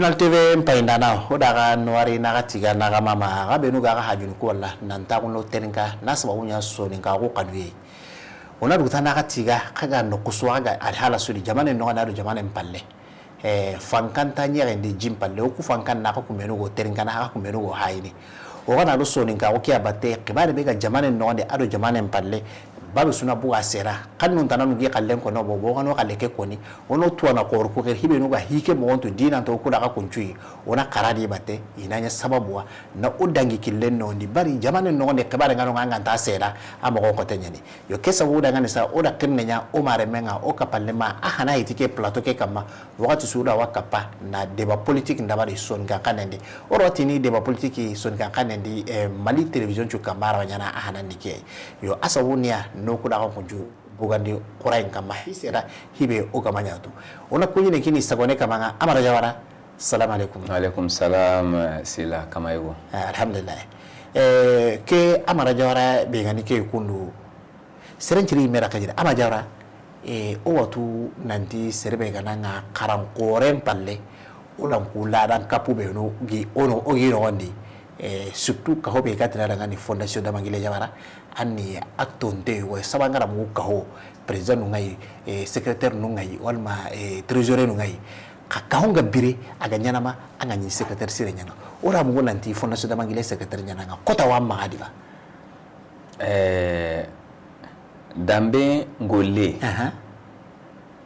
Pinal TV mpaindana odaga nwari naga tiga naga mama ga benu ga hajun ko wala nanta kuno teninka nasaba unya so ninka ko kanwe ona duta naga tiga kaga no kuswa ga alhala sudi jamane no na do jamane mpalle fankanta nyere ndi jimpalle ku fankan naka ku menu go teninka naka ku menu go hayni o ga na do so ninka ko kiya batte kibare be ga jamane no de ado jamane mpalle babu suna buga sera kanun tananu gi kallen ko no bobo kanu kalle ke koni ono tuana ko ko ke hibe no ga hike mo onto dina to ko daga kunci ona karadi batte inanya sababu na udangi killen no ndi bari jamane no ne kabare ngano nganga ta sera amo ko tenyani yo kesa wuda ngani sa oda kennenya o mare menga o kapalle ma ahana itike plateau ke kama wakati suda wakapa na débat politique ndabari son ga kanende oroti ni débat politique son ga kanende mali television chu kamara wanyana ahana nike yo asawunia no kuda ko ju bugandi qurain kama hisera hibe o kama nyatu ona kunyi ne kini sagone kama amara jawara assalamu alaikum wa alaikum salam sila kama yugo alhamdulillah ke amara jawara be ngani ke kundu serenchiri mera kajira amara jawara o watu nanti serbe gananga karan qoren palle ulan kula dan kapu be no gi ono o gi rondi surtout ka hobe katira daga ni fondation da mangile jawara anni actonte wo sabangara mu ka ho president ngai secrétaire ngai walma trésorier ngai ka honga bire aga nyana ma anga ni secrétaire sire nyana ora mu nanti fondation da mangile secrétaire nyana nga kota wa ma adiba dambe ngole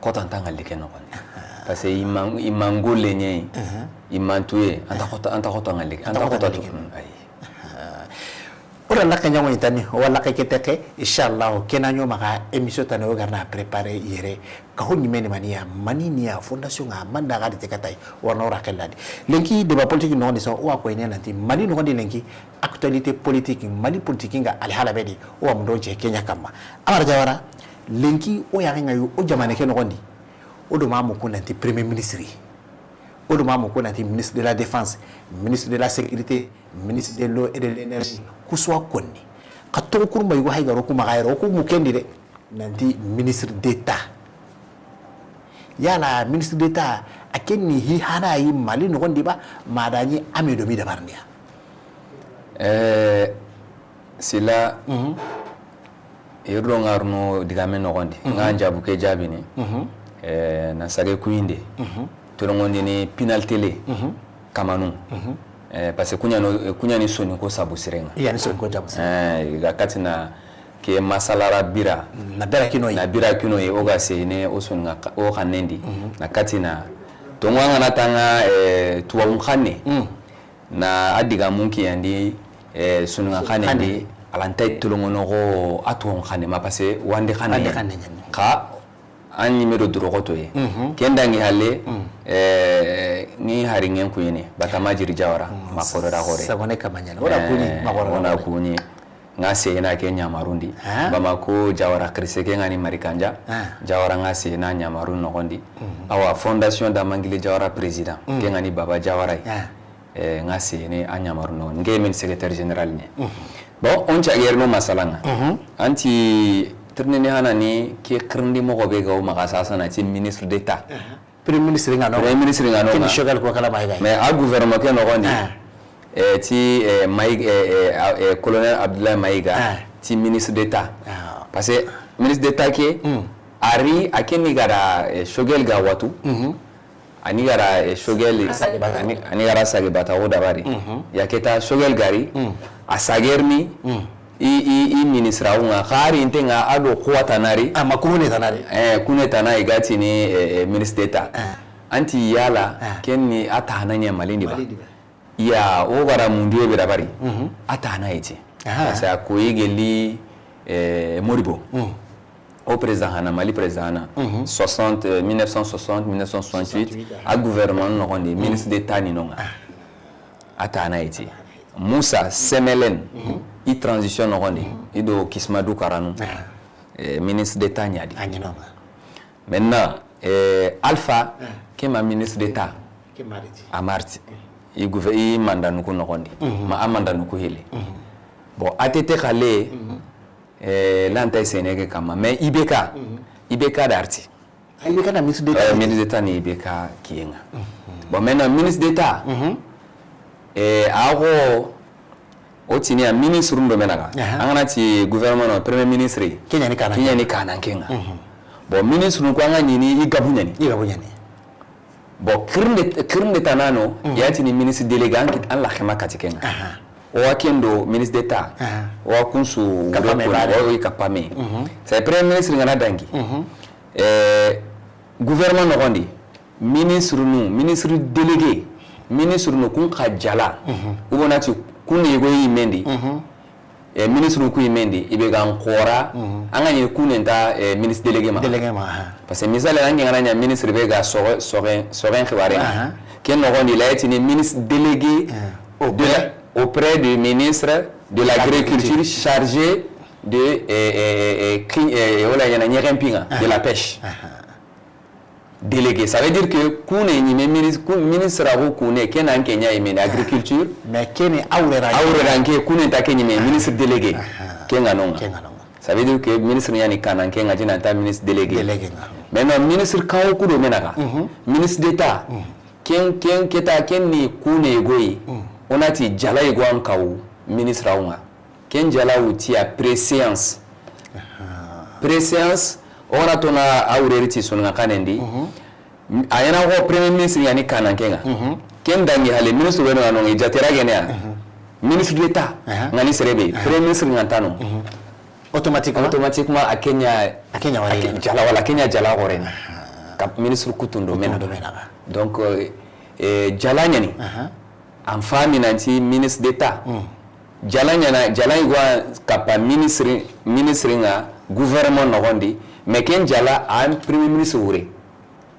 kota ntanga leke no parce que imangole nye imantuye anta kota ngaleke anta kota tu ai ora la kanya woni tani wala ka keteke inshallah kenanyo maka emission tane o garna préparer yere ka honni meni mania fondation nga manda ga de katai warno ra kelladi lenki débat politique no so o ko ene nanti mali no ndi lenki actualité politique mali politique nga al hala bedi o am do je kenya kama amara jawara lenki o ya nga yo o jamane ke no ndi o do mamu ko nanti premier ministre o do mamu ko nanti ministre de la défense ministre de la sécurité ministre de l'eau et de l'énergie kuswa konni kato kurma yugo haygaro kuma gairo ko mukendi de nanti ministre d'état yana ministre d'état akenni hi hana yi mali no gondi ba madani amedo mi dabarnia sila yero ngarno digame no gondi nganja buke jabini na sage kuinde to ngondi ni penal télé kamanu parce que kunya ni soni ko sabu sirenga yani soni ko jabu ga katina ke masalara bira na bira kino ye oga se ne o soni nga o kanendi na katina to nganga na tanga tuwa mkhane na adiga munki yandi soni nga kanendi alantay tulongono ko atu mkhane ma parce wande khane ka an numéro drogoto ye kenda ngi halle ni haringen kuyene batama jiri jawara makoro da hore sabone kamanya ora kuni makoro na kuni ngase na Kenya marundi bamako jawara kriseke ngani marikanja jawara ngase na nyamaru no gondi awa fondation da mangile jawara president ke ngani baba jawara ngase ne anyamaru no ngeme secrétaire général ne bon on chagerno masalanga anti ternene hanani ke krndi mo go be go makasasa na ti ministre d'état premier ministre ngano ken shogal ko kala bay mais a gouvernement ke no gondi ti colonel Abdoulaye Maïga ti ministre d'état parce que ministre d'état ke ari akeni gara shogel ga watu ani gara shogel ani gara sage bata o dabari yaketa shogel gari asagerni i ministra unga khari intenga ado kuwata nari makune tanari kune tanai gati ni ministre d'état anti yala kenni atana nya malindi ba ya o gara mundiye be dabari atana ite sa ko yigeli Moribo au président hana mali président 1960 1968 a gouvernement no gonde ministre d'état ni nonga atana ite Moussa Semelen i transition no gonde ido Kismadou Karanu ministre d'état nyadi maintenant Alpha qui est ministre d'état à Marti i mandanu ko no gonde ma amandanu ko hele bon atete kale l'antay Sénégal kama mais IBK d'arti IBK na ministre d'état ni IBK kienga bon maintenant ministre d'état ago o tini a ministre ndo menaga angana ti gouvernement premier ministre Kenya ni kana kenga bon ministre ko anga nyini igabunyani bon kirnde tanano yati ni ministre délégué an la khema katikenga o akendo ministre d'état o kunsu o kapame c'est premier ministre ngana dangi gouvernement no gondi ministre délégué ministre no kun khajala ubonati kun yego yimendi ministre ku yimendi ibe gan khora anga ni kunenta ministre délégué ma parce que misale la ngana nya ministre be ga soren khibare ken no gondi la yati ni ministre délégué auprès du ministre de l'agriculture chargé de de la pêche. Délégué, ça veut dire que kune ni ministre abo kune kenan Kenya yimene agriculture mais kene awrera kune ta Kenya ministre délégué kenga nonga. Ça veut dire que ministre yani kanan kenga jina ta ministre délégué. Maintenant ministre kawo kudo menaka ministre d'état ken ni kune goyi onati jala igwan kawo ministre aunga ken jala uti a préséance ora tona awreriti sunga kanendi ayana ko premier ministre yani kanankenga ken dangi hale ministre weno no ijatera genia ministre d'état ngani serebe premier ministre ngantano automatiquement akenya wari jala gorena kap ministre kutundo mena donc jala nyani amfani nanti ministre d'état jala igwa kapa ministre nga gouvernement no gondi mais ken jala an premier ministre wure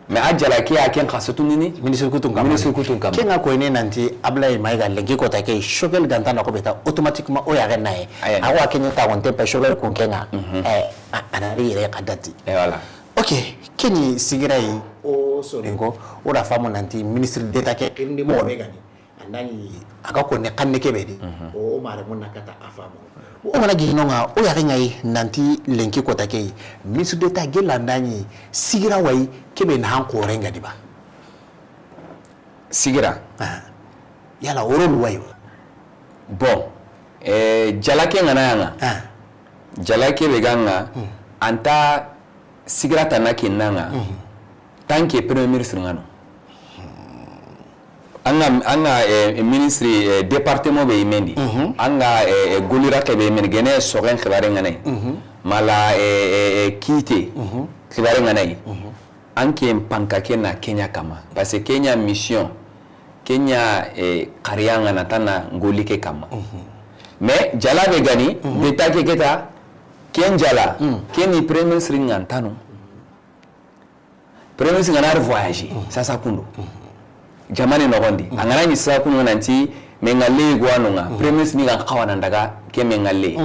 mais a jala ke aken khasatu nini ministre kutun kam kenga ko ine nanti Ablaye Maiga lengi ko take shogel gantana ko beta automatiquement o ya renae awa kenya ta wonte pe shogel ko kenga anari re kadati voilà ok keni sigirai o soringo o da famu nanti ministre d'état ke ndi mo be gani andani aga ko ne kanne ke bedi o mare mun nakata afamu o mana ginonga o ya ngai nanti lenki ko take ministre d'état gelandani sigira wai kebe na hanko renga diba sigira yala orol wai bon jala ke ngana yanga jala ke be ganga anta sigira tanake nanga tanke premier ministre ngano anga ministre département be imendi anga golira ke be men gene soren khibare ngane mala kite khibare ngane anke mpanka kena Kenya kama parce que Kenya mission Kenya karianga natana ngolike kama mais jala be gani d'état ke keta ken jala ken premier ministre ngantano premier ministre ngana voyager sasa kundo jamani no gondi angana ni sa kuno nanti mengale gwanonga premier ministre ni kawana ndaga ke mengale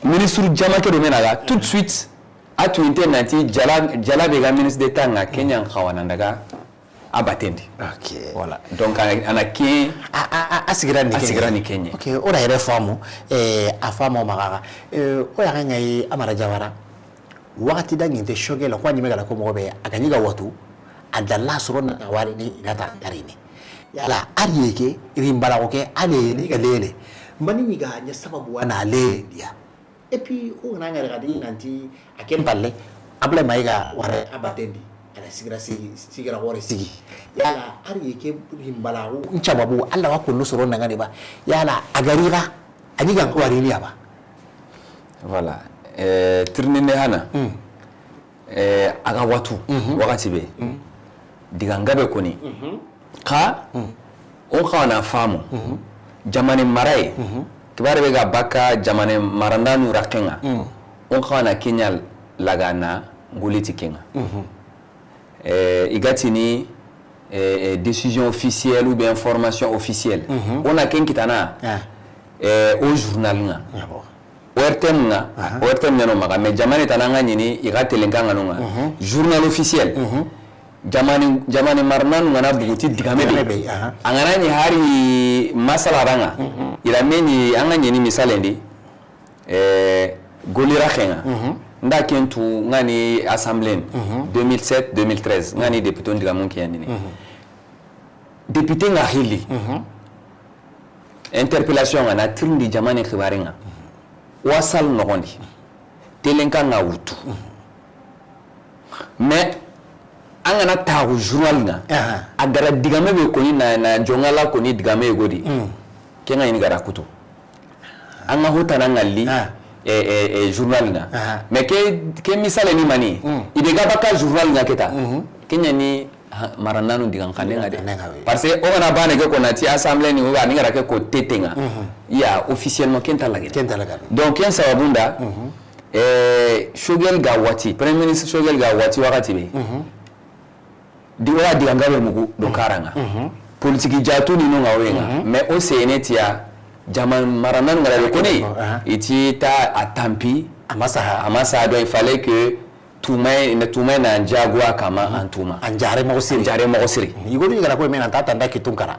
ministre jama ke do menaga tout de suite à tout nanti jala be ga ministre d'état nga Kenya kawana ndaga abatendi ok voilà donc ana ke asigirani Kenya ok ora ere famu afamo magaga o ya ngai amara jawara wakati da nginte shogela kwa nyimega ko mobe akanyiga watu adalla surona tawari ni inata darini yala ariyeke rimbala oke ale ni galele mani miga nya sababu wana ale dia et puis o nanga regadi nanti akempalle Ablaye Maiga wara abatendi ala sigira wore sigi yala ariyeke rimbala o nchababu alla wa kullu surona ngani ba yala agariga aniga wari ni aba voilà tirnine hana aga watu wakati be digangabe koni ka on khawana famu jamane marai kibare be ga baka jamane marandanu rakenga on khawana Kenya lagana nguliti kenga igati ni décision officielle ou bien information officielle on a ken kitana au journal nga ORTM nga ORTM nyano maga me jamane tananga nyini igate lenganga nonga journal officiel jamani marnanu ngana buguti digamebe angana ni hari masala ranga ilameni anga nyini misalendi golira khenga nda kentu ngani assemblée 2007 2013 ngani député ndigamunki yanini député nga hili interpellation na tirindi jamane khibarenga wasal nogondi telenka nga wutu mais angana tawu journal nga agara digame be koni na jongala koni digame godi kenga ini gara kutu anga hotana ngalli journal nga mais ke misale ni mani idega baka journal nga keta kenya ni marananu digan kandenga de parce que on a bane ke konati assemblée ni oga ngara ke ko tetenga ya officiellement kenta lagere donc ken sababunda Shogel Gawati premier ministre Shogel Gawati wakati be diwa digangabe mugu do karanga politique jatu ni no ngawenga mais au CNETIA jaman marananu ngara ko ne iti ta atampi amasa do il fallait que tumai na njagwa kama antuma anjare mo siri yigori ngara ko mena tata ndaki tunkara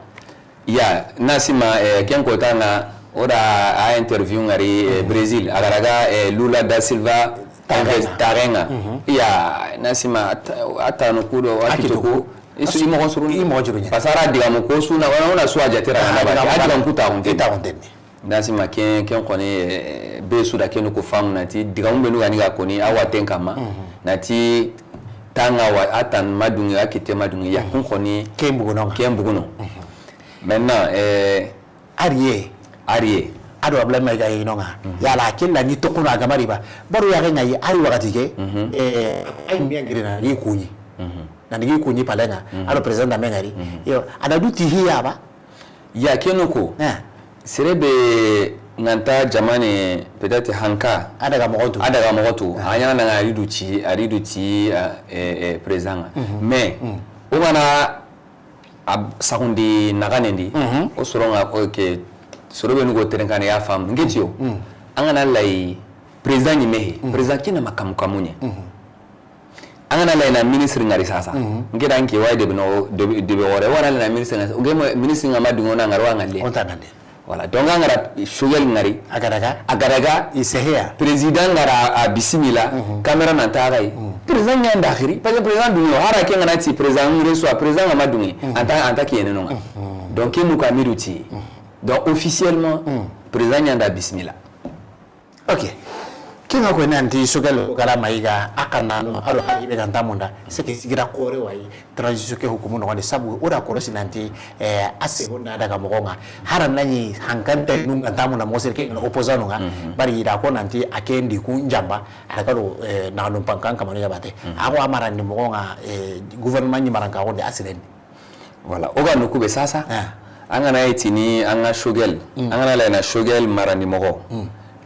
ya nasima ken ko tanga oda a interview ngari Brazil agaraga Lula da Silva tarenga ya nasima atano kudo wakituko isu imo konsuru pasara diga mo ko suna wana suaja tera na ba adiga mkuta onte nasima ken koni be suda ken ko famu nati diga mbe nuga niga koni awaten kama nati tanga wa atan madungi akite madungi ya kun koni kembugono maintenant arié ado abla ma ga yinonga yala killa ni to kuna ga mariba baro ya ga yi ari wakati ke ay mi ngirina ni kunyi na ni kunyi palenga ado president da mengari yo ada duti hiya ba ya kenuko serebe nganta jamane peut-être hanka adaga mogotu anya na ariduci president mais o bana sakundi naganendi o soronga okay sorobe nugo terenkane ya fam ngetio angana lay president ni mehe president kina makamukamunye angana lay na ministre ngari sasa ngeda nki wayde bino de wore wana na ministre ngari ngemo ministre ngamadu ngona ngarwa ngale ontanande voilà donc angara shugel ngari agaraga isehia president ngara a bisimila camera na tagai president nyanda khiri parce que president dunyo hara ke ngana ti president ngire so president ngamadu ngi anta kiyene nonga donc kinu kamiruti donc officiellement président nyanda bismillah ok kinga ko nanti sugalo kala maiga akana no alo hayibe gantamunda seke sigira kore wai transition ke hukumu no sabu ora koro sinanti ase honna daga mogonga haran nani hankante nung gantamuna mosir ke no opposant nga bari ida ko nanti akendi ku njamba daga do na no pankan kamano yabate ako amara ni mogonga gouvernement ni maranka ko de asireni voilà oga no kube sasa angana etini anga shogel angana la na shogel marani mogo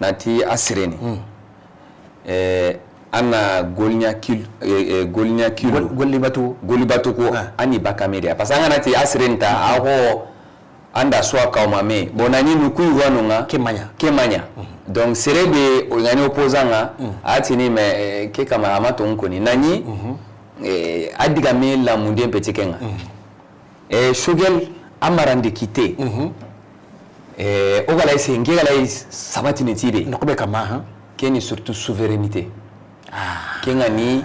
nati asireni ana golnya kilo golibatu ko ani bakamedia parce angana ti asirenta ako anda swa kaumame bonani nuku wanonga kemanya donc serebe ngani opposanga atini me ke kama amato nkoni nani adiga me la munde petikenga shogel amarande kite ogala ise ngela sabati netibe nokobe kama keni surtout souveraineté kenga ni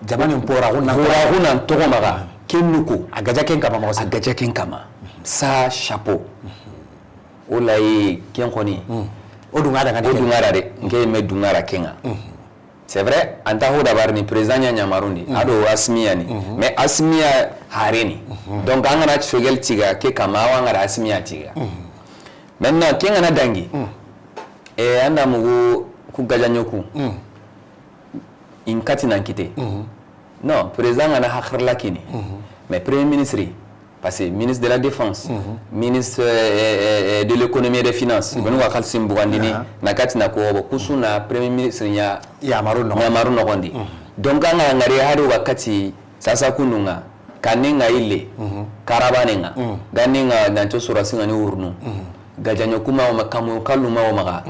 jamani mpora huna ntoko maga kenuko agaja ken kama sa chapeau olai ken koni odungara de nge me dungara kenga c'est vrai anta ho dabar ni président nyamarundi ado asmiya ni mais asmiya hareni donc angana chogel tiga ke kama wangara asmiya tiga maintenant kenga na dangi anda mugo ku gajanyoku inkati nankite non président ana hakhrla kini mais premier ministre parce que ministre de la défense ministre de l'économie et des finances bonu wa khalsim bugandini nakati na ko kusuna premier ministre ya maru no gondi donc anga ngari hado wakati sasa kununga kaninga ile karabanenga ganinga nanto sura singa ni urnu gajanyo kuma wa makamu kaluma wa maga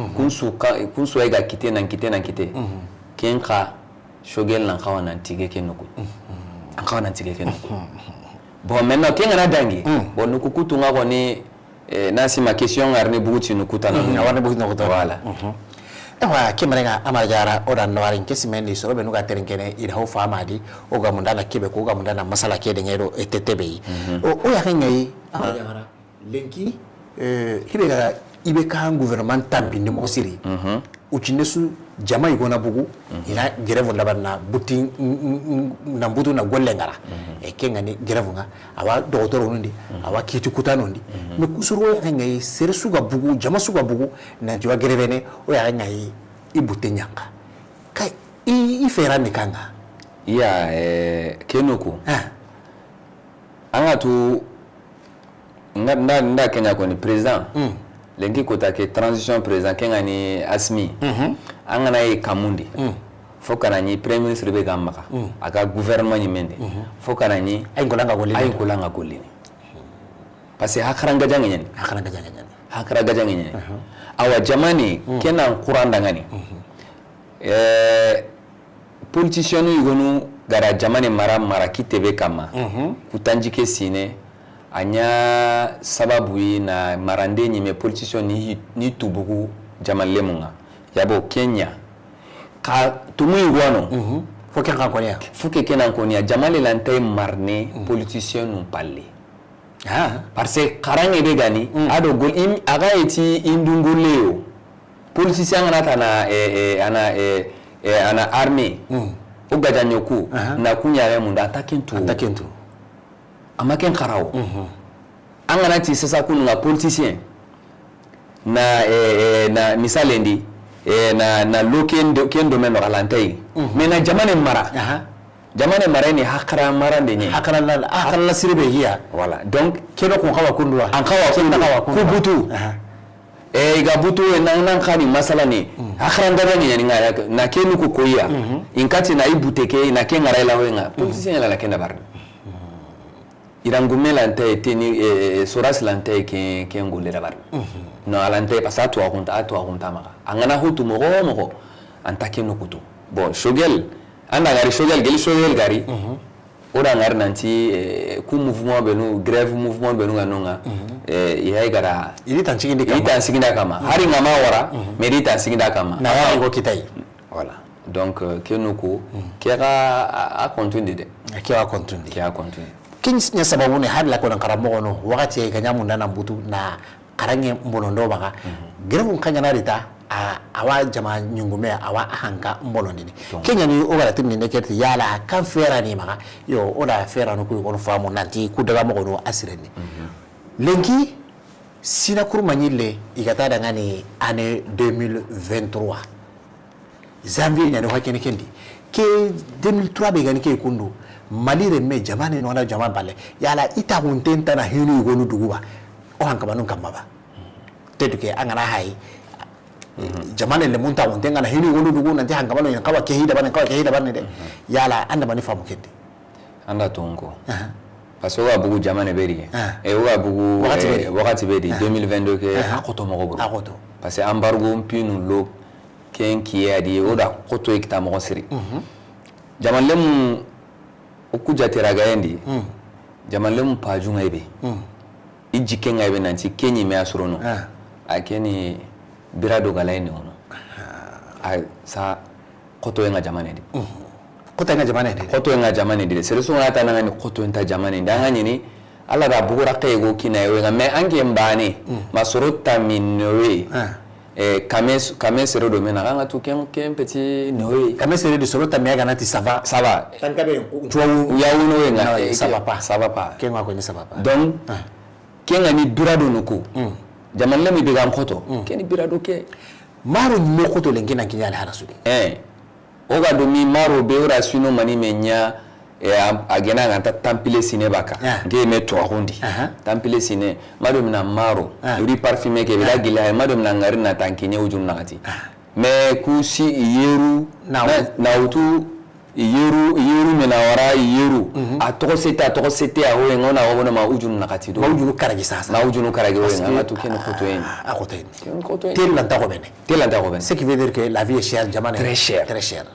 kunsu ega kite nankite kenka shogel nan kawana ntige kenuku kawana ntige kenuku bon maintenant kenga na dangi bon nukukutu ngako ni nasi ma question arne buguti nukuta na warne buguti nukuta voilà ewa kemenga amarjara odan noarin kesimendi so be nuga terenkene ida ho famadi o ga mundana kebe ko ga mundana masala ke de ngero etetebe o ya ngai amarjara lenki hibe ga ibe kan gouvernement tambi ni mo siri uchinesu jama igona bugu ina gerevo labanna buti na butu na golle ngara e kenga ni gerevo nga awa docteur onundi awa kitu kutanondi me kusuro ya ngai sersu ga bugu jama su ga bugu na jiwa gerevene o ya ngai ibute nyanga kai I fera ni kanga ya kenuku anga tu nda Kenya ko ni president lengi kota ke transition président kenga ni asmi anga na kamundi fo kana ni premier ministre be gamaka aka gouvernement ni mende fo kana ni ay kolanga golini parce que hakaranga jangeni awa jamani kenan kuranda ngani politicien yugonu gara jamani mara kitebe kama kutanjike sine anya sababu na marande nyime politician ni tubugu jamalle munga yabo Kenya ka tumu igwano foke kenan konia jamale lantay marne politicien non parler parce que karange de gani ado gol im aga eti indunguleo politicien ngata na ana armée ugajanyoku na kunya munda atakentu amaken karawo angana ti sasa kunu nga politicien na misalendi na loken kendo men ralantai mena jamane mara ni hakara mara ndenye hakara sirbe hiya voilà donc keno ko kawa kundwa an kawa ku butu ga butu nan khani masala ni hakara ndaba ni nga na kenu ko koya inkati na ibuteke na kenga raila wenga politicien la kenda bar irangumela nte ni soras lante ke ngule rabar no alante pasatu akunta maka angana hutu mogo antake no kutu bon shogel anda gari shogel gari ora ngar nanti ku mouvement benu grève mouvement benu nganonga ya gara ita nsigida kama hari ngama wara merita nsigida kama na yango kitai voilà donc kenuko kera a continuer de kera continuer kinya sababu ne hadla ko nan karamo no wakati ga nyamu ndana butu na karange mbonondo baka grève kanya na rita awa jama nyungume awa hanka mbonondini kenya ni ogara timni nekerti yala kan fera ni maka yo oda fera no ko no famu nanti ku daga mo no asireni lenki sina kurmanyile igata daga ni année 2023 janvier nyane hakene kendi ke 2003 be gani ke kundu malire me jamane no na jamane bale yala ita huntenta na hinu igonu duguba o hanka banun kamaba teduke angana hai jamane le munta huntenga na hinu igonu dugu nanti hanka banu yankawa ke hida bane de yala anda bani famu kende anda tongo parce que wa bugu jamane beri wa bugu wakati beri 2022 ke akoto mo go parce que embargo mpinu lo ken kiyadi oda koto ekta mo siri jamane lem okuja teragaendi jamalemu pajunga ibe ijikenga ibe nanti kenyi me asrono akeni birado galaini ono sa koto enga jamane ndi koto enga jamane ndi sereso ngata nangani koto enta jamane ndi angani ni ala da bugura kayego kina yewenga me ange mbane masorota minwe kame sero do mena nga tu ken petit noé kame sero de sorota me ganati ça va tankabe tu ya uno wenga ça va pas ken wa ko ni ça va pas donc ken ani birado nuko jaman lemi be gam khoto ken birado ke maro mo khoto lengena kinyala harasudi oga do mi maro be ora suno mani menya agena nganta tampile sine baka nge me to ahundi tampile sine madom na maro uri parfumé ke bila gila madom na ngari na tankinye ujum nakati me kusi yeru na utu yeru me na wara yeru atoko sete a ho ngona wona ma ujum nakati do ujum karagi sasa na ujum karagi ho ngama tu ken koto en tel la ta ko bene ce qui veut dire que la vie est chère jamane très cher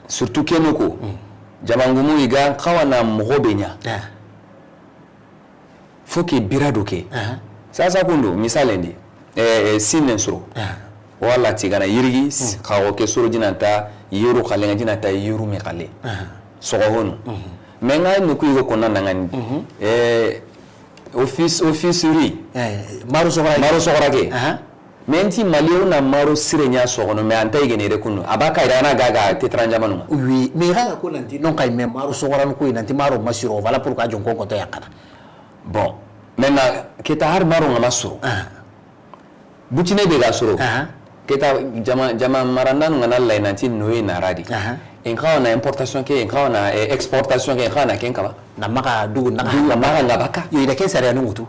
surtout kenoko jamangumu iga kawana mgobenya foke birado ke sasa kundu misalendi sinensro wala tigana yirigi kawo ke soro jinata yuru kale jinata yuru me kale sogo honu menga nuku yugo konna nangani officery maru sogora ke menti maliyo na maru sirenya sogono me anta igene re kunu abaka irana gaga tetranja manu oui mais raga ko nanti non kay me maru sogora ko nanti maru masiro wala pour ka jonko ko to yakana bon maintenant keta har maru ngama suru bucine be ga suru keta jama maranda ngana la nanti noye na radi en kawana importation ke en kawana exportation ke en kawana ken kaba na maka dugu na maka ngabaka yo ida ken sare anu ngutu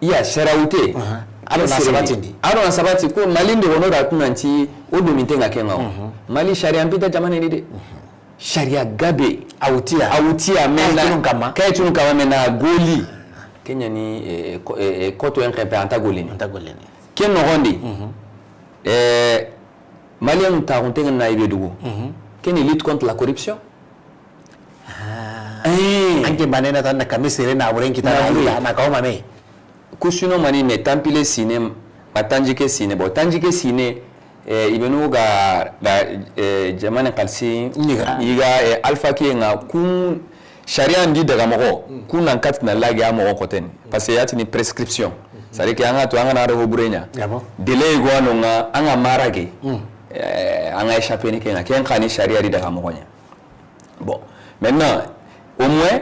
iya sharawute alo na sabatindi alo na sabati ko malinde wono da tunanti o do mintenga kenga mali sharia mpita jamani ni de sharia gabe autia mena kay tun kama mena goli kenya ni koto en kepe antagolini ken no gondi malien ta rontenga na ibe dugu ken lutte contre la corruption anke banena tan na kamisere na buren kita na kawo mame kusino mani ne tampile sine matanjike sine bo tanjike sine ibenu ga da jamana kalsi iga alpha ki nga kun sharia ndi daga mako kun nan kat na lagi amo koten parce que yati ni prescription sare ki anga to anga na ro burenya delay go no nga anga marage anga échappé ni kenga ken khani sharia di daga mako nya bon maintenant au moins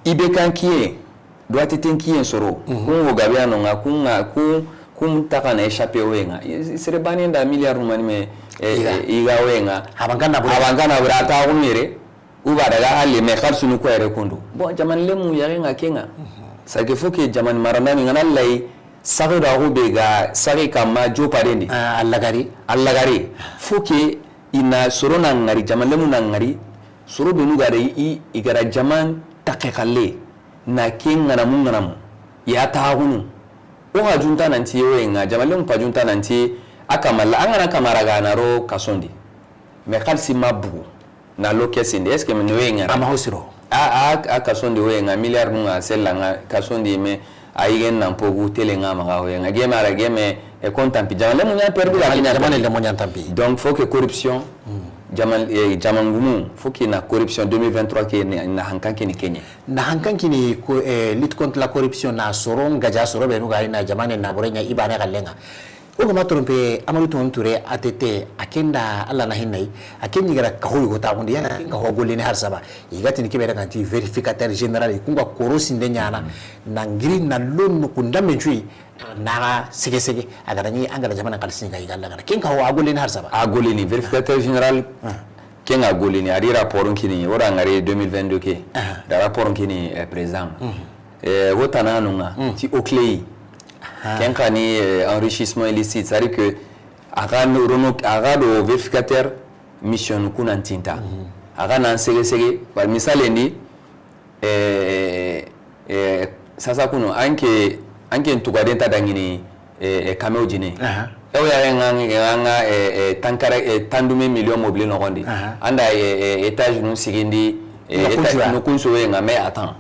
ibe kan ki doit être qui soro kun gabia no nga kun taka na échappé wenga sere banenda milliard mani me iga wenga abangana bura ta kunire uba daga halle me kharsunu ko ere kundu bon jaman lemu yarenga kenga ça que faut que jaman maranda ni ngana lay sare da rube ga sare kama jo parendi allagari faut que ina soro na ngari jaman lemu na ngari soro benu gare igara jaman takekalle na kin nganamu ya ta hunu o ha junta nanti yenga jamalum pa junta nanti akamala angana kamara ganaro kasondi me kalsi mabu na lokesinde est ce que me wenga ama hosiro kasondi wenga milliard nga selanga kasondi me aigen nan pogu telenga maga wenga gemara geme e kontampi jamalum nya perdu la jamalum le monya tampi donc faut que corruption jamangumu faut na corruption 2023 qui na hankanki ni Kenya na hankanki ni lutte contre la corruption na soron gaja soro be nuga na jamane na borenya ibane kallenga o ko matrompe amalu ton ture atete akenda alla na hinai akenyi gara kahoy go ta ngundi yana ga hogole ni harsaba igati ni kibera kanti verificateur général kunga korosi ndenya na ngiri na lon ko ndame chui na sege agarani angara jamana kalsin ga igalla gara ken ka ho agole ni harsaba agole ni verificateur général ken agole ni ari rapport kini ora ngare 2022 ke da rapport kini président wotana nunga ti oclei ken kani enrichissement illicite c'est à dire que agado verificateur mission kunantinta agana sege par misale ndi sasa kuno anke ntukadenta dangini kameo jine ewo ya nga tankara tandume million mobile no gondi anda étage nu sigindi étage nu kunso wenga mais attends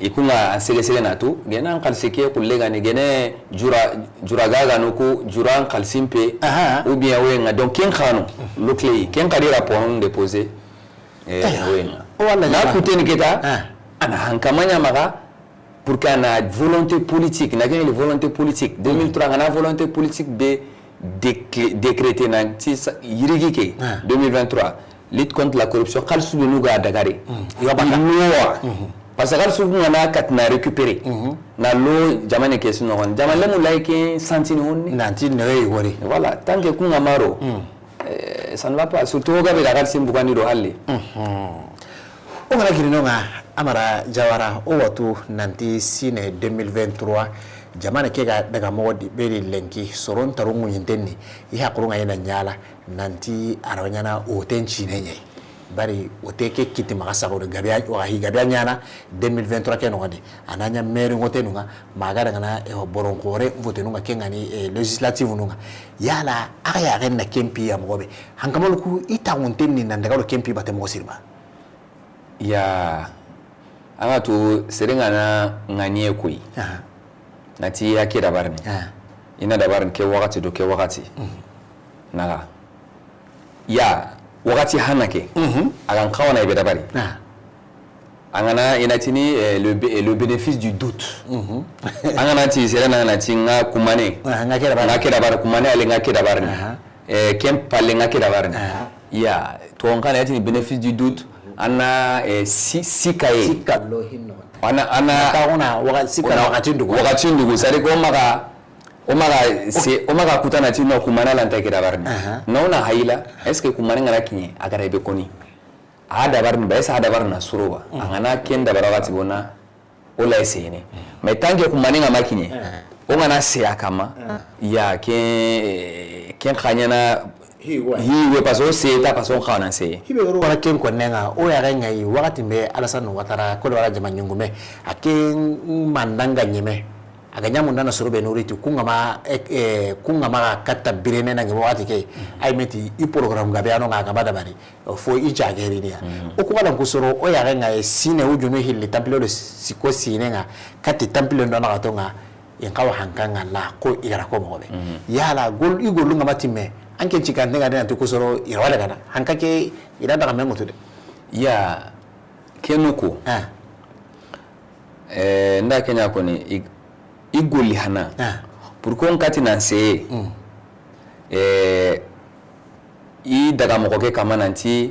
ikunga sege na tu gena kalsike kullega ni gene jura gaga no ku jura kalsimpe ou bien wenga donc ken khano le clé ken kadi rapport déposé wenga wala na kuteni keta ana hankamanya maga pour qu'il y ait une volonté politique, il y a une volonté politique. 2003, il y a une volonté politique de décréter 2023, lutte contre la corruption. Quel est le nouveau Dagari? Parce que nous avons récupéré. Nous avons jamais question. Nous avons like santino. Voilà, tant que nous avons ça ne va pas. Surtout quand nous avons on a kirinonga amara jawara o watu nanti sine 2023 jamana kega daga modi beri lenki soron tarungu nyintenni iha kurunga ina nyala nanti arawanyana o tenchi nenye bari o teke kiti magasa ko gabya o hi gabya nyana 2023 ke no ngadi ananya meri ngote nunga magara ngana e boron kore vote nunga kengani legislative nunga yala aya renna kempi ya mobe hankamal ku ita wontenni nandaga lo kempi bate mo sirba ya anga tu serenga na nganie kui nati ya kira barni ina dabarin ke wakati do ke wakati naga ya wakati hana ke agan kawana ibe dabari angana inatini le bénéfice du doute angana ti serena na ti nga kumane nga ke dabar kumane ale nga ke dabar kem pale nga ke dabar ya to ngana yati bénéfice du doute ana sikaye sikalo hinno ana tauna wakati ndugu sare ko omaga kutana ti no kumana lanta ke dabar no na haila est ce que kumane ngana kinye agara be koni ada barni ba yasa ada barna suroba angana ken da barawati bona ola esene mais tant que kumani nga makinye o ngana se akama ya ken khanyana hiwe paso se ta paso khana se hibe wala ken ko nenga o ya nga yi wakati be Alassane Ouattara ko wala jama nyungume aken mandanga nyeme aganya munda na surobe nuriti kungama kata birene na ngi wakati ke ay meti i program gabe ano nga gabada bari fo i jageri ni o ko wala kusoro o ya nga sine ujunu hilli tampilo le siko sine nga kati tampilo ndo na gatonga yankawa hankanga la ko igara ko mobe yala gol i golunga matime anke chikande nga na kusoro irwala kana hankake ira daga mengo tude ya kenuko nda kenya ko ni igoli hana pour qu'on katina se i daga moko ke kama nanti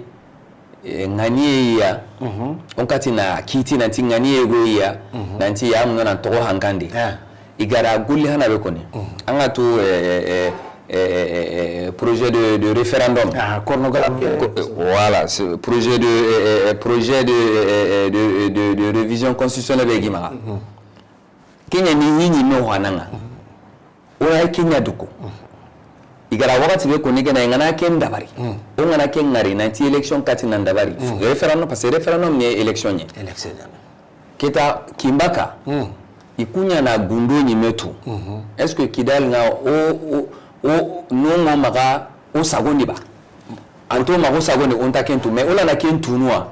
ngani ya on katina kiti nanti ngani ego ya nanti ya mun nan to hankande igara goli hana be koni anga to projet de référendum voilà ce projet de révision constitutionnelle be gima Kenya ni yinyi no hananga o Kenya duko igara wakati be ko ni gena ngana ken dabari o ngana ken ngari na ti election kati nan dabari referendum parce que referendum ni election kita kimbaka ikunya na gundo ni metu est-ce que kidal na o no maga o sagondi ba anto mago sagondi on ta kentu mais o la na kentu noa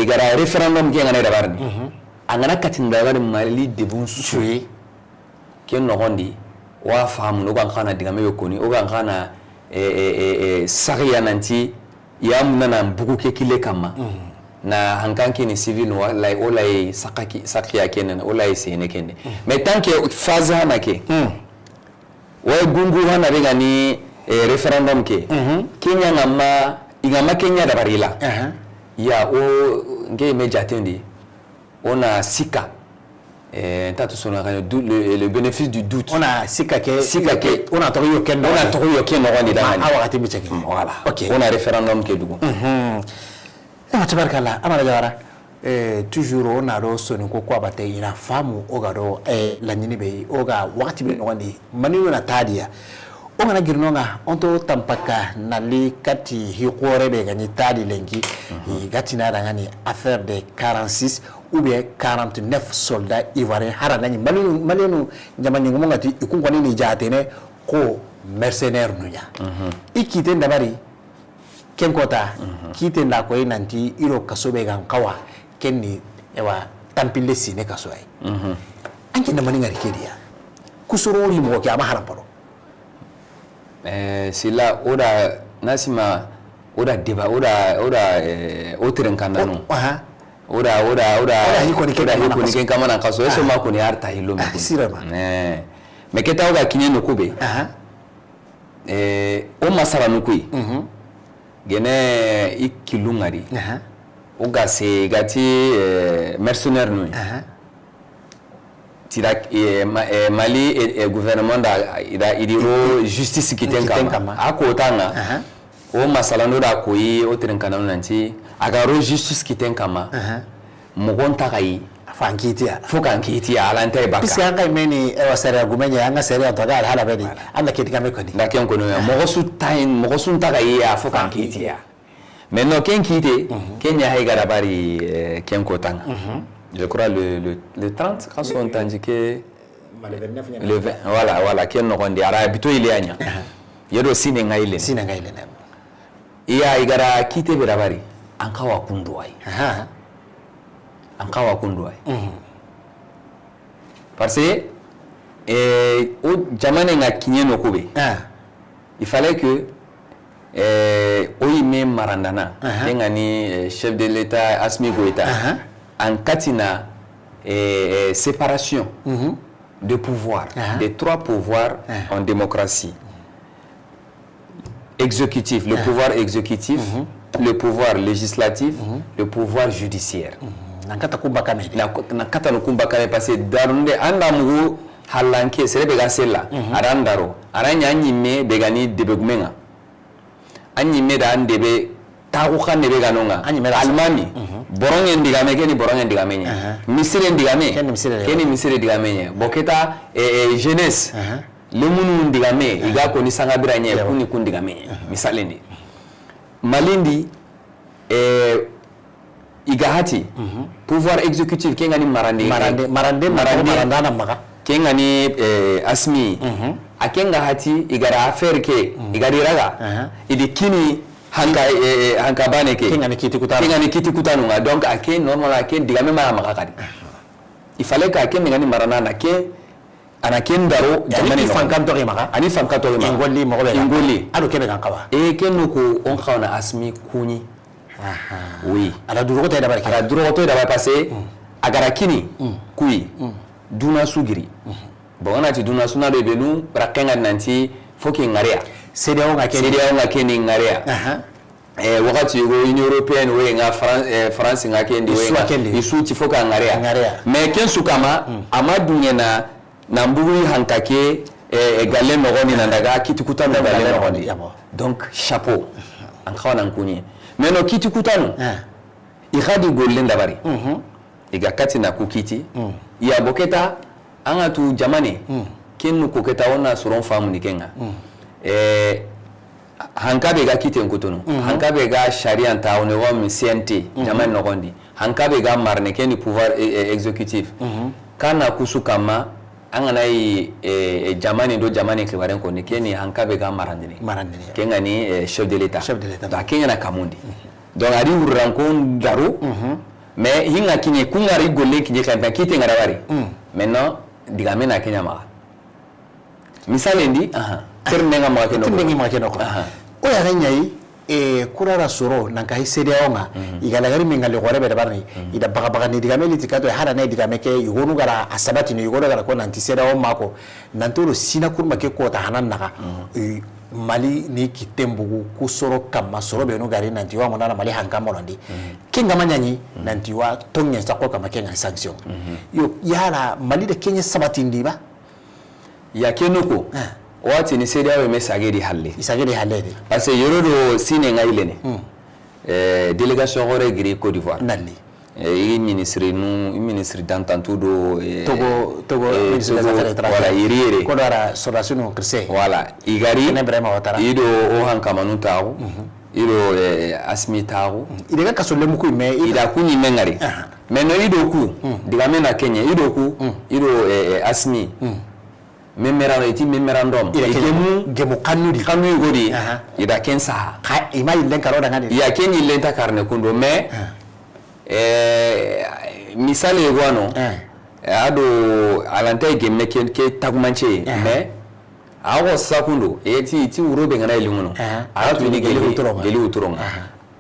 igara referendum ke ngana dabari angana katinda bari mali debun suye ken no hondi wa famu no kan kana diga mebe koni o kan kana sariya nanti ya munna na bugu ke kile kama na hankanke ni civil wa lai o lai sakiya kenan o lai sene kende mais tant que faza na ke wa gungu hana riga ni referendum ke Kenya ngama Kenya da barila ya o nge me jatendi on a sika le bénéfice du doute on a sika ke on a toyo ken no dangani awati mi cheki voilà OK on a référendum ke dugo tabarkala amara jawara toujours on a ro soni ko kwa bate ina famu ogado la nyini be oga wakati be no wandi manino na tadia o ngana girnonga onto tampaka nali kati hikore be gani tadi lengi gati na dangani affaire de 46 ou bien 49 soldats ivoiriens haranani malinu jamani ngomongati ikungwani ni jatene ko mercenaire nunya ikite ndabari kenkota kite nda ko inanti iro kasobe gan kawa kenni ewa tampile sine kasoy anke ndamani ngari kedia kusoro limo ke ama haramparo sila oda nasima oda deba oda otren kanano oda hiko ni ken kama na kaso eso ma kuni harta hilo mi sirama me keta oga kinye no kube o masara no kui gene ikilungari oga se gati mercenaire no tirak Mali gouvernement da idiro justice kiten kama akotanga o masala no da koyi o tren kanano nanti agaro justice kiten kama mugonta kai fankitia fukan kitia alante baka pisi anga imeni wasere gumenya anga sere otoga hala bedi anda kitika mekoni ndaken kono mogo sun taga ya fukan kitia maintenant ken kite kenya hay garabari ken kotanga je crois le 30 quand on indiqué le 20 voilà ken no gondi ara bito ilianya yedo sine ngaile iya igara kite berabari ankawa kunduai parce que o jamane nga kinye no kobe il fallait que oyime marandana ngani chef de l'état Assimi Goïta en katina séparation de pouvoir des trois pouvoirs en démocratie exécutif le pouvoir exécutif le pouvoir législatif le pouvoir judiciaire nankata kumbakame nakata no kumbakame parce que darunde andamugo halanke serebe gasella arandaro aranya nyime begani debegmenga anyime da ndebe tagu khane be ganonga almami borongen digame keni borongen digame nya misire digame keni misire digame nya boketa jeunesse le munu digame iga ko ni sanga biranye kuni kun digame misalendi malindi igahati pouvoir exécutif kenga ni marandana maga kenga ni Assimi akenga hati igara affaire ke igari raga idi kini hanka bane ke kenga ni kiti kutanu nga donc ake normal ake digame maga kadi il fallait que ake ngani maranana ke anaken daro jamani fankanto ke maga ani fankanto ke maga ingoli mo be ingoli ado kebe kan kawa kenuko on khawna Assimi kuni oui ala duro to dabari ala duro to dabari passé agara kini kui duna sugiri bon on a dit duna suna de benu rakenga nanti foki ngarea CDAO nga keni ngarea wakati go Union Européenne we nga France nga kendi we isu ti foka ngarea mais ken sukama amadunya na mbugui hankake galen no goni nandaga kitikuta na galen no goni donc chapeau en khawana nkuni mais no kitikutanu igadi golen dabari iga kati na kukiti ya boketa anga tu jamane kenu koketa ona suron famu nikenga hankabe ga kiten kutono hankabe ga sharia nta one wa CNT jamane no gondi hankabe ga marne keni pouvoir exécutif kana kusukama anga nai jamane do jamane klebaren ko keni hankabe ga marandini kenga ni chef de l'état da kenya na kamundi donc ari urrankon daru mais hinga kinye kungari golle kinye kanta kite ngarawari maintenant digame na Kenya ma misalendi ternenga ma keno o ya ganyai kurara soro nanka hisede onga igala gari mingale gore be barni ida baga ni digame litikato hara na digame ke yugonu gara asabati ni yugonu gara ko nanti seda o mako nantoro sina kurma ke ko ta hanan naka mali ni kitembugu kusoro kama soro be no gari nanti wa monana mali hankama rondi kinga manyanyi nanti wa tonye sako kama kenga sanction yo yala mali de Kenya sabati ndiba ya kenuko wati ni sedia we mesagedi halle parce que yorodo sine ngailene délégation gore gri Côte d'Ivoire nalli ministre d'entente do Togo ministre des affaires étrangères voilà iriere ko dara sodasunu krse voilà igari ne brema watara ido o hankamanu tawo ido Assimi tawo idega kasole muku me ida kunyi mengari mais no ido ku digame na Kenya ido ku ido Assimi memorandum gemu kanudi godi ida kensa ima ilen karoda ngani ya kenyi lenta karne kundo mais misale gwano ado alante gemme ke tagumanche mais awo sakundo ti urobe ngana ilingono aratu ni geli uturonga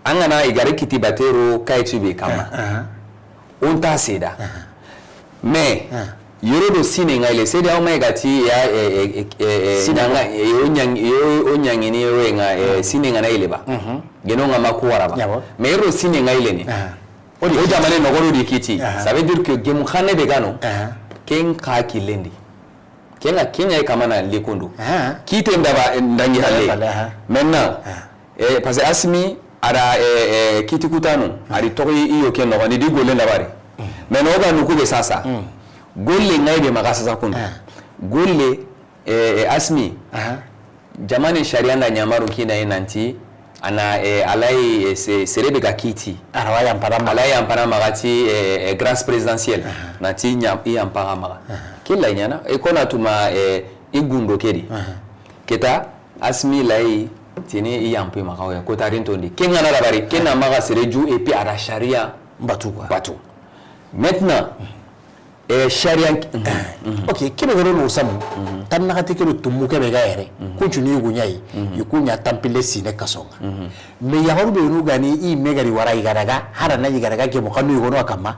angana igari kiti batero kaitibe kama onta seda mais yorodo sine ngaile seda o megati ya sinanga onyangini wenga sine ngana ileba genonga makuwaraba mais yoro sine ngaile ni o jamane no goro dikiti ça veut dire que gemu khane be gano ken ka kilendi kenga Kenya kama na lekondo kite ndaba ndangi halle maintenant parce que Assimi ara kiti kutano ari toyi iyo ken no ni digole ndabari mais no ga nukube sasa golle ngaibe magasa za kundo golle Assimi jamane sharia na nyamaru kina inanti ana alai serebe ga kiti alai ampara magati grâce présidentielle nati i ampara maga kila nyana ekona tuma igundo kedi keta Assimi lai tini i ampi maga ko tarintondi kenga na labari kenna maga sereju et puis ara sharia batu maintenant sharia okay kebe gero no samu tan na kati kero tumu kebe ga yere kunchuni yugunyai yukunya tampile sine kasonga me ya horu be no gani I megari warai garaga hara na yigaraga ke mo kanu yugo akama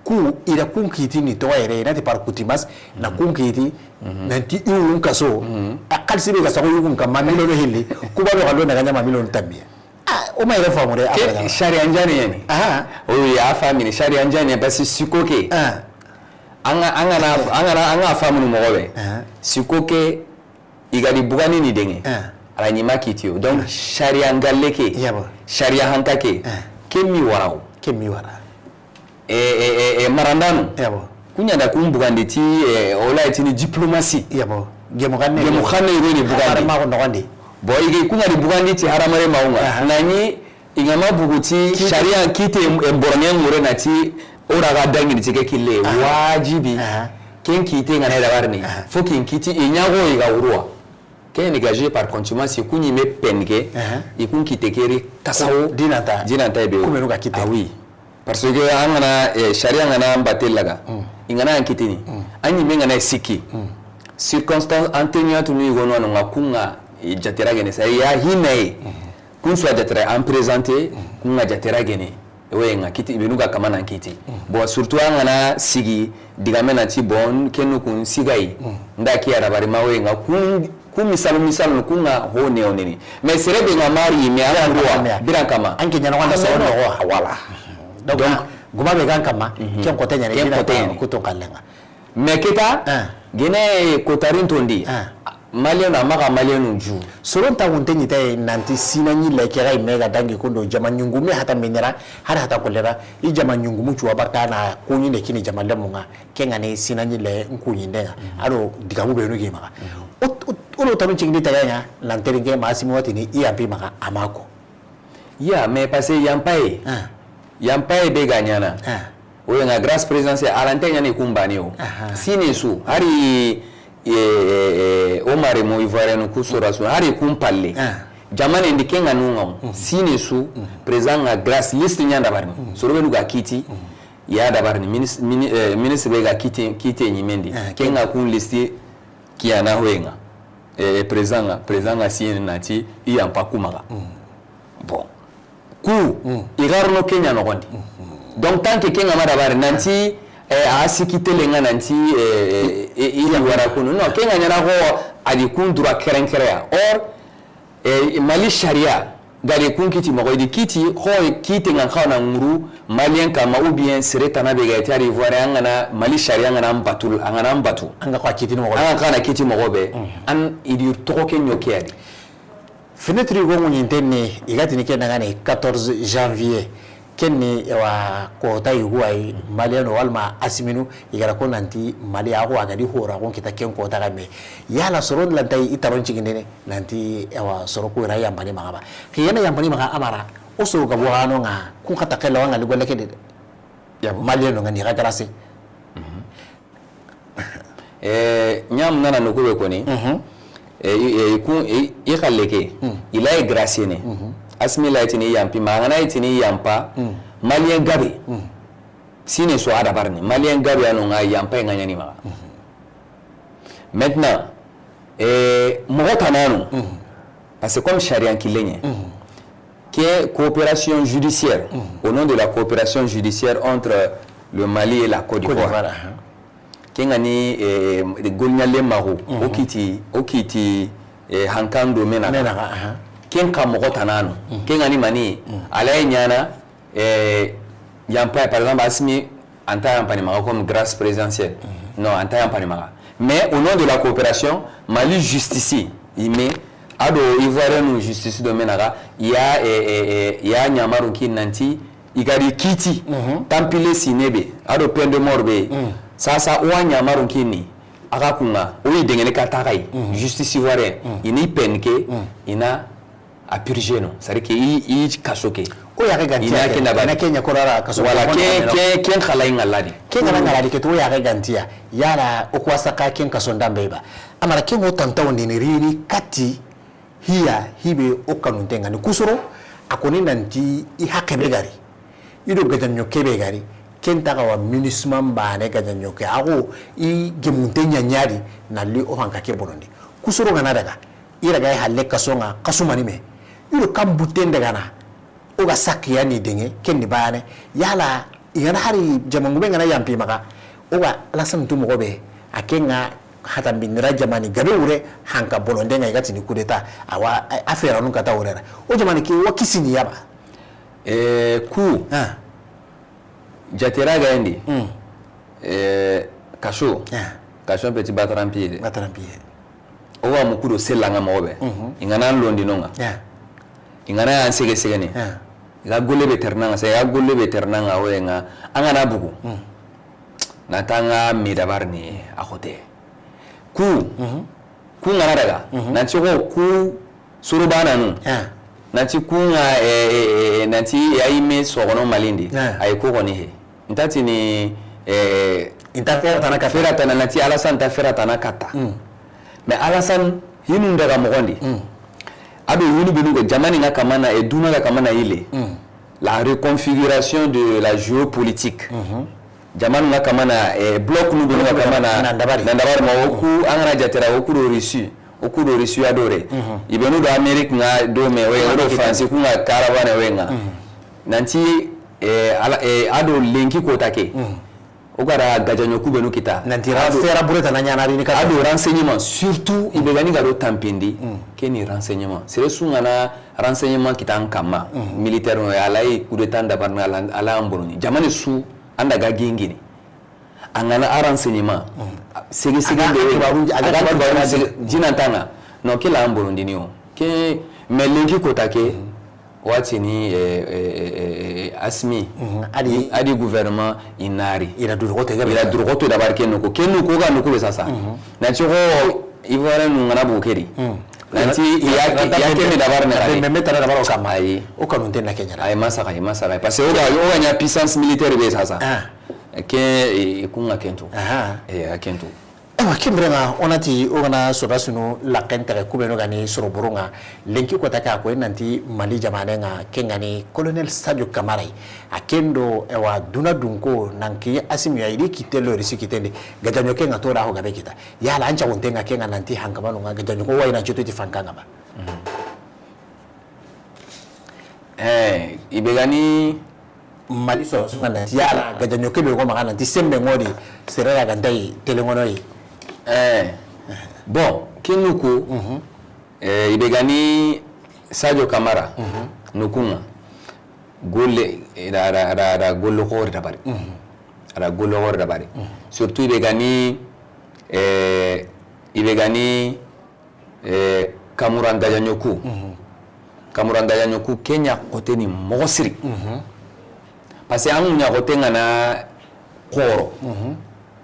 ku ira kunkiti ni to yere na te par kutimas na kunkiti nanti yulun kaso akal sibe ga sago yugun kama milo no hili ku ba lo na ganya milo ntambia o ma ira famure ke sharia njani yani o ya family sharia njani basi sikoke anga famu mo gobe sikoke igadi bugani ni denge ala nyima kitio donc sharia ngalleke sharia hankake kemi wara marandano kunya da kumbugande ti ola ti ni diplomatie gemo khane ni bugande ma ko ndonde bo ige kunya di bugande ti haramare maunga nani ingama buguti sharia kite embornya ngure na ti ora ga dangi ni tike kille wajibi ken kite ngana da warni fo ken kiti inyago iga urua ken engagé par contumace kunyi me penke ikun kite kere tasawo dinata be kumenu ga kite oui parce que angana sharia ngana mbatellaga ingana ankitini anyi me ngana siki circonstance atténuante nu igono no ngakunga jatera gene sa ya hinai kun so jatera en présenter kunga jatera gene we ngakiti benuga kama na nkiti bo surtout angana sigi digamena ti bon kenu kun sigai ndaki arabari mawe kun misalu kunga hone oneni mais serebe ngamari me arwa birakama anke nyana wanda sawo no wala donc guma be gan kama ken ko tanya ni ko to kallenga mais kita gene ko tarin tondi malien na maka malien nju soron ta wonte ni tay nanti sinani le kera mega dangi ko do jama nyungume hata minera hata kolera I jama nyungumu chuwa batana ko ni ne kini jama lemunga kenga ne sinani le nkunyi ndenga aro digamu be no ge maka o tamin cingdi tayanya lanteringe masimo watini IAP maka amako ya mais parce yampae be ganyana o nga grâce présidentielle alantenya ni kumbani o sinesu hari Omar mo ivoirien ku sorasu hari kumpalle jamane ndikenga nunga sinesu président nga grâce liste nyanda barni sorobe luga kiti ya da barni ministre be ga kiti nyimendi kenga kun liste kiana hoenga président nga siene nati iyampa kumaga bon igarno Kenya no gondi donc tant que Kenya madabare nanti asikite lenga nanti ili wara kuno no Kenya nyana ho adi kundura kerenkrea or Mali sharia gari kunkiti mo goidi kiti ho kiti nga khana nguru malien kama ou bien sereta na bega tari ivoire ngana Mali sharia ngana mbatu anga kwa kiti mo gobe anga kana kiti mo gobe an idi toko Kenya kedi fenêtre gongo nyintene igati ni kenda ngane 14 janvier kenni wa ko tayi huwai maliano walma asiminu igara ko nanti mali ago agadi hora ko kita ken ko taga me yala soron la tay itaron cigindene nanti wa soro ko ra yambani magaba kiyena yambani maga amara o so ga bohano nga ku kata kala wanga ligolle kede ya maliano ngani ga grâce nyam nana no ko ni ikhaleke ila e grâce ne asmila itini yampi mangana itini yampa malien gabe sine so ada barni malien gabe anu nga yampa nganya ni ma maintenant mogotananu parce que comme charia kilenye que coopération judiciaire au nom de la coopération judiciaire entre le Mali et la Côte d'Ivoire kengani golnyale maro okiti hankando mena kenka mogotananu kengani mani alay nyana yampa par exemple asmi anta yampani maga comme grâce présidentielle non anta yampani maga mais au nom de la coopération Mali justicie ime ado ivoirien nous justice do menaga ya nyamaru kinanti igari kiti tampile sinebe ado peine de mort be sasa uwa nyamaru kini akakunga oyi dengene katakai justice ivoirien ini penke ina a purger no c'est que i kasoke o ya ga gantia na Kenya korara kaso wala ken khala ngaladi ken ngaladi ke to ya ga gantia yala o kwa saka ken kaso ndambeba amara ken o tantawo ni riri kati hibe o kanu tenga ni kusoro akoni nanti I hakebe gari ido gadanyo kebe gari kenta ka wa minisman bane ga janyo ke ago I gemunte nyanyari na li o hanka ke bonondi kusoro ngana daga ira ga halle kasonga kasumani me yuro kambuten daga na o ga sakiya ni denge kenni bane yala igana hari jamangu be ngana yampi maka o ga lasan tu mo be akenga hata binira jamani gabe ure hanka bononde nga igati ni kudeta awa afera nun kata urera o jamani ki wakisini yaba ku jatera ga ndi kasho kasho petit batrampier o wa mukudo selanga mobe ingana londi nonga ingana ya sege sege ni ga golle beternanga se ya golle beternanga wenga angana bugu natanga midabarni akote ku ngana daga nanti ko ku surubana nu nanti ku nga nanti yaime sogono malindi ay ko koni he ntati ni interfere tanaka fera tana nanti alasan ta fera tanakata mais alasan hinu daga mogondi ado yunu binu jamani nga kamana e duna ga kamana ile la reconfiguration de la géopolitique jamanu nga kamana bloc nu binu nga kamana nandabari ma oku angana jatera oku do Russie adore ibenu do Amerique nga do me we do France ku nga caravane we nga nanti ado lenki ko take o gara gajanyo ku benu kita nanti fera bureta na nyana rini ka ado renseignement surtout ibegani ga do tampindi keni renseignement c'est sunga na renseignement kita ankama militaire no alai coup d'état ndabarna ala amboni jamani su anda ga gingini angana renseignement segi de aga jinantanga no kila ambolo ndinio ke melengi kotake wati ni asmi adi gouvernement inari ila durogoto da barke no ko kenu ko ga no ko sasa na choko ivara no ngana bokeri nanti ya kemi da barne me metara da baro kamai o kanunte na Kenya ay masaka parce que o ga puissance militaire be sasa ke kunga kento akento ewa kimbrema onati ogana sobasunu la kentere kubeno gani soroburunga lenki ko taka ko nanti Mali jamane nga kengani colonel Sadio Kamara akendo ewa duna dunko nanki asimi ya ili kitelo risikitende gajanyo kenga tora ho gabe kita yala ancha wontenga kenga nanti hangamano nga gajanyo ko waina choto tifankanga ba ibegani Mali so ngana yala gajanyo kebe ko magana nanti sembe ngodi serera gandai telengono yi bon kinuku ibegani Sadio Kamara nukunga golle da gollo hore da bari ada gollo hore da bari surtout ibegani Kamuranda Janyoku Kenya kote ni mogosiri parce que an nya kote ngana koro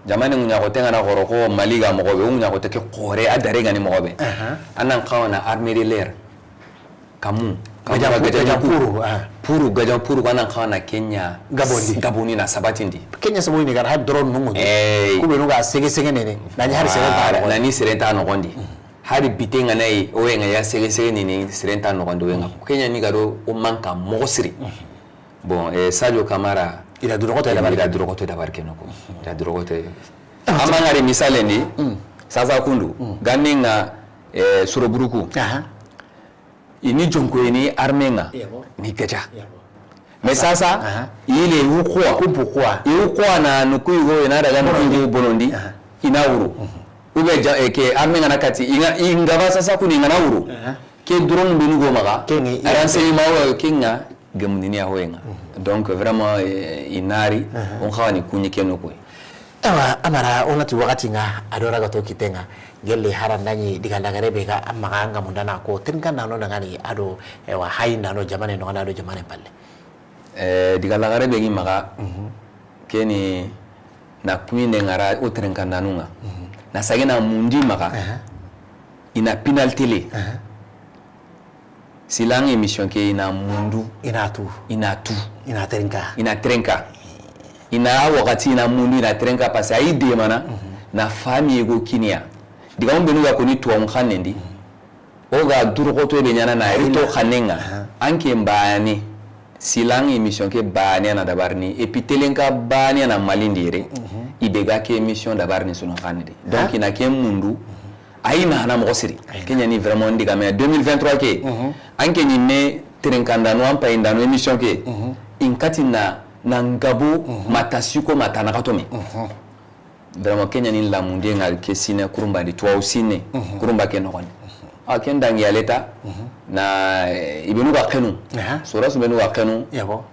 jamani nya kote ngana koro ko Mali ga mogobe nya kote ke kore adare gani mogobe anan kawana armée de l'air kamu Gajampuru anan kawana Kenya Gaboni na sabatindi Kenya saboni gar ha drone nungu kube nuga sege nene nani serenta no gondi hari bitenga nai owenga ya sege nene serenta no gondi wenga Kenya ni garo o manka mogosiri bon Sadio Kamara ila durogoto da barke noko ila durogoto amangari misale ni sasa kundu ganinga suroburuku ini jonko ni armenga ni gaja mais sasa ile yukwa na nukuigo ina daga nukuigo bonondi inauru ube ke armenga nakati ingaba sasa kuni nganauru ke drone binugo maga renseignement kinga gamuni ya hoenga donc vraiment inari on khawani kunyi kenoko ewa amara onati wakati nga adora gato kitenga gelle harandanyi digandagare bega amanga mundana ko tinka nano ngani ado ewa haina no jamane no ado jamane palle digandagare begi maga keni na kuine ngara utrenka nanunga na sagena mundi maga ina penalty le silang emission ke ina mundu ina trenka ina wakati ina mundu ina trenka parce ai de mana na famille go kinia diga on benu ga ko ni tuwa o ga duro ko to be nyana na rito khanenga anke mbani silang émission ke bani na dabarni et puis telenka bani na malindire ibega ke émission dabarni sunu khanide donc ina ke mundu ayina na mo siri kenya ni vraiment ndiga mais 2023 ke anke ni ne terenkanda no ampa indano émission ke inkatina na ngabo matasuko matana katome vraiment kenya ni la mundi ngal ke sine kurumba di to sine kurumba ke no kon ken dangi aleta na ibenu ka kenu sura subenu ka kenu yabo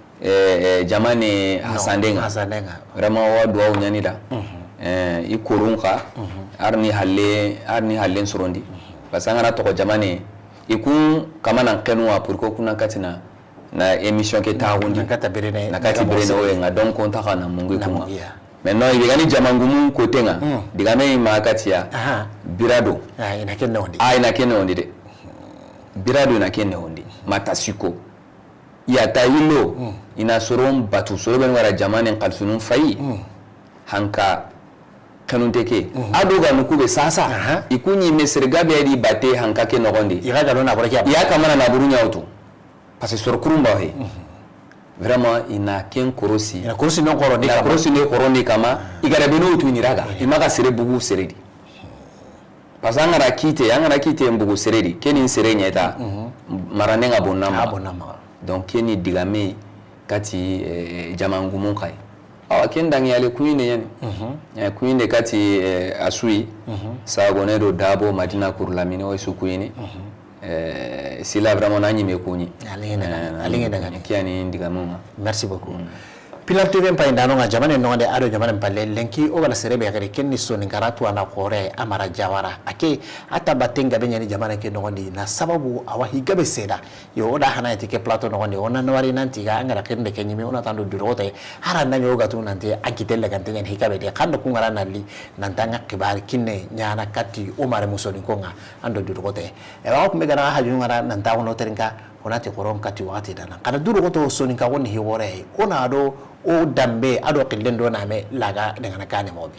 jamani hasandenga vraiment wa duwa unyani da i korunka arni halle surondi basanga to jamani ikun kama nan kenu wa pour ko kuna katina na émission ke taawundi na kati birene o nga donc on ta kana mungu kuma maintenant il gani jamangumu kotenga digame ma katia birado ina kenne ondi de birado ina kenne ondi matasuko ya tayilo ina soron batu soro ben wara jamane qalsunun fayi hanka kanunteke adoga nukube sasa ikunyi mesirga be di bate hanka ke nogondi iraga lona boraki ya kamana na burunya auto parce que sur kurumba he vraiment ina ken korosi non koroni kama korosi ne koroni kama igara beno utu niraga imaka sere bugu seredi parce que angara kite mbugu seredi keni sere nyeta maranenga bonama donc keni digame kati jamangumu kai awa ken dangi ale kuine yani kuine kati asui sa gonedo dabo madina kurlamini o su kuine sila vraiment nani me kuni alinge daga kiani ndigamunga merci beaucoup Pilar TV pa indano nga jamane no de ado jamane palle lenki o bala serebe gare kenni soni karatu ana kore amara jawara ake ata batenga benya ni jamane ke no ndi na sababu awahi gabe seda yo oda hana etike plato no ndi ona nawari nanti ga ngara kende kenyi me ona tando durote hara na yoga tu nanti akitelle kante nyen hikabe de kando kungara nali nantanga kibari kinne nyana kati o mare musoni konga ando durote e wa ko megara haju ngara nanta wono terinka onati koron kati wakati dana kana duru goto soni ka woni hiwore ona do o dambe ado qillendo na me laga daga na kane mobi